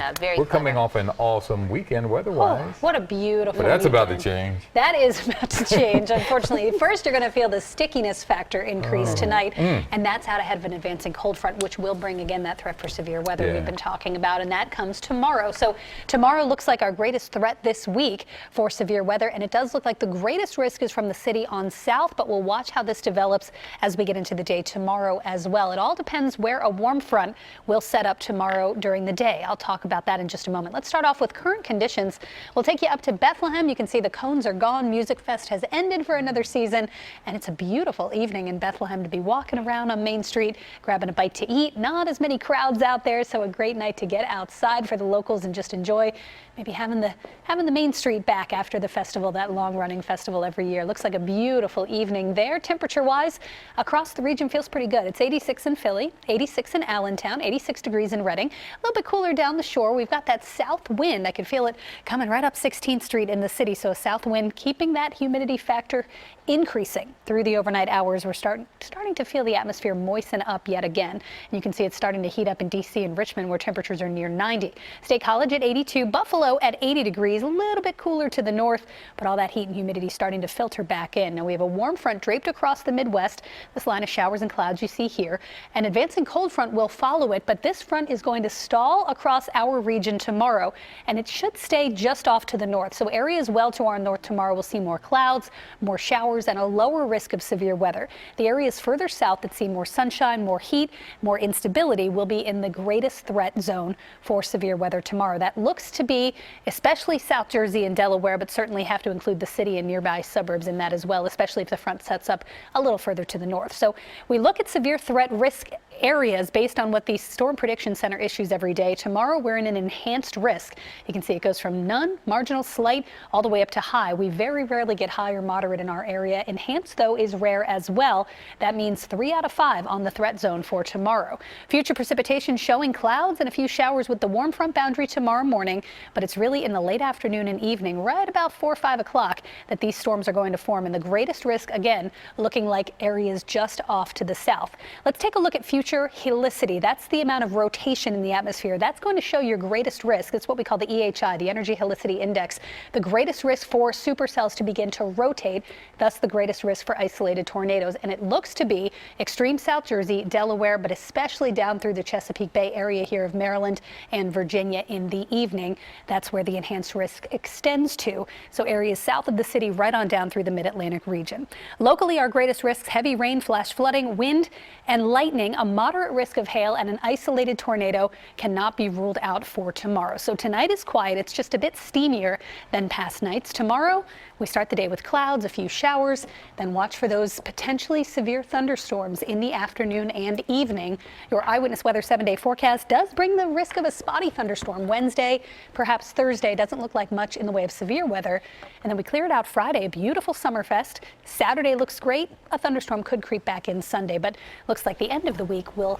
Yeah, very We're clever. coming off an awesome weekend weather-wise. Oh, what a beautiful But that's about to weekend. change. That is about to change, unfortunately. First, you're going to feel the stickiness factor increase tonight, and that's out ahead of an advancing cold front, which will bring, again, that threat for severe weather we've been talking about, and that comes tomorrow. So tomorrow looks like our greatest threat this week for severe weather, and it does look like the greatest risk is from the city on south, but we'll watch how this develops as we get into the day tomorrow as well. It all depends where a warm front will set up tomorrow during the day. I'll talk about that in just a moment. Let's start off with current conditions. We'll take you up to Bethlehem. You can see the cones are gone. Music Fest has ended for another season, and it's a beautiful evening in Bethlehem to be walking around on Main Street, grabbing a bite to eat. Not as many crowds out there, so a great night to get outside for the locals and just enjoy maybe having the Main Street back after the festival, that long-running festival every year. Looks like a beautiful evening there. Temperature-wise, across the region feels pretty good. It's 86 in Philly, 86 in Allentown, 86 degrees in Reading. A little bit cooler down the shore. We've got that south wind. I can feel it coming right up 16th Street in the city. So a south wind keeping that humidity factor increasing through the overnight hours. We're starting to feel the atmosphere moisten up yet again. And you can see it's starting to heat up in D.C. and Richmond, where temperatures are near 90. State College at 82, Buffalo at 80 degrees, a little bit cooler to the north, but all that heat and humidity starting to filter back in. Now we have a warm front draped across the Midwest. This line of showers and clouds you see here. An advancing cold front will follow it, but this front is going to stall across our region tomorrow, and it should stay just off to the north. So areas well to our north tomorrow will see more clouds, more showers, and a lower risk of severe weather. The areas further south that see more sunshine, more heat, more instability will be in the greatest threat zone for severe weather tomorrow. That looks to be especially South Jersey and Delaware, but certainly have to include the city and nearby suburbs in that as well, especially if the front sets up a little further to the north. So we look at severe threat risk areas based on what the Storm Prediction Center issues every day. Tomorrow we're in an enhanced risk. You can see it goes from none, marginal, slight, all the way up to high. We very rarely get high or moderate in our area. Enhanced, though, is rare as well. That means 3 out of 5 on the threat zone for tomorrow. Future precipitation showing clouds and a few showers with the warm front boundary tomorrow morning, but it's really in the late afternoon and evening, right about 4 or 5 o'clock, that these storms are going to form. And the greatest risk, again, looking like areas just off to the south. Let's take a look at future helicity. That's the amount of rotation in the atmosphere. That's going to show your greatest risk. That's what we call the EHI, the Energy Helicity Index. The greatest risk for supercells to begin to rotate, thus the greatest risk for isolated tornadoes. And it looks to be extreme South Jersey, Delaware, but especially down through the Chesapeake Bay area here of Maryland and Virginia in the evening. That's where the enhanced risk extends to. So areas south of the city right on down through the mid-Atlantic region. Locally, our greatest risks: heavy rain, flash flooding, wind, and lightning. A moderate risk of hail and an isolated tornado cannot be ruled out for tomorrow. So tonight is quiet. It's just a bit steamier than past nights. Tomorrow, we start the day with clouds, a few showers, then watch for those potentially severe thunderstorms in the afternoon and evening. Your Eyewitness Weather 7-day forecast does bring the risk of a spotty thunderstorm Wednesday, perhaps Thursday. Doesn't look like much in the way of severe weather. And then we clear it out Friday, a beautiful Summerfest. Saturday looks great. A thunderstorm could creep back in Sunday, but looks like the end of the week will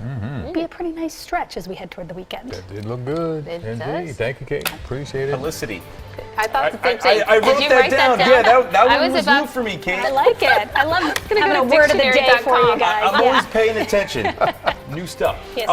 be a pretty nice stretch as we head toward the weekend. That did look good. It Indeed. does. Thank you, Kate. Appreciate it. Felicity. I thought the same thing. I Did wrote you that write down. that Yeah, down? that I one was new about- for me, Kate. I like it. I love Gonna having go a to word of the day for you dictionary.com. guys. I'm always paying attention. New stuff. Yes.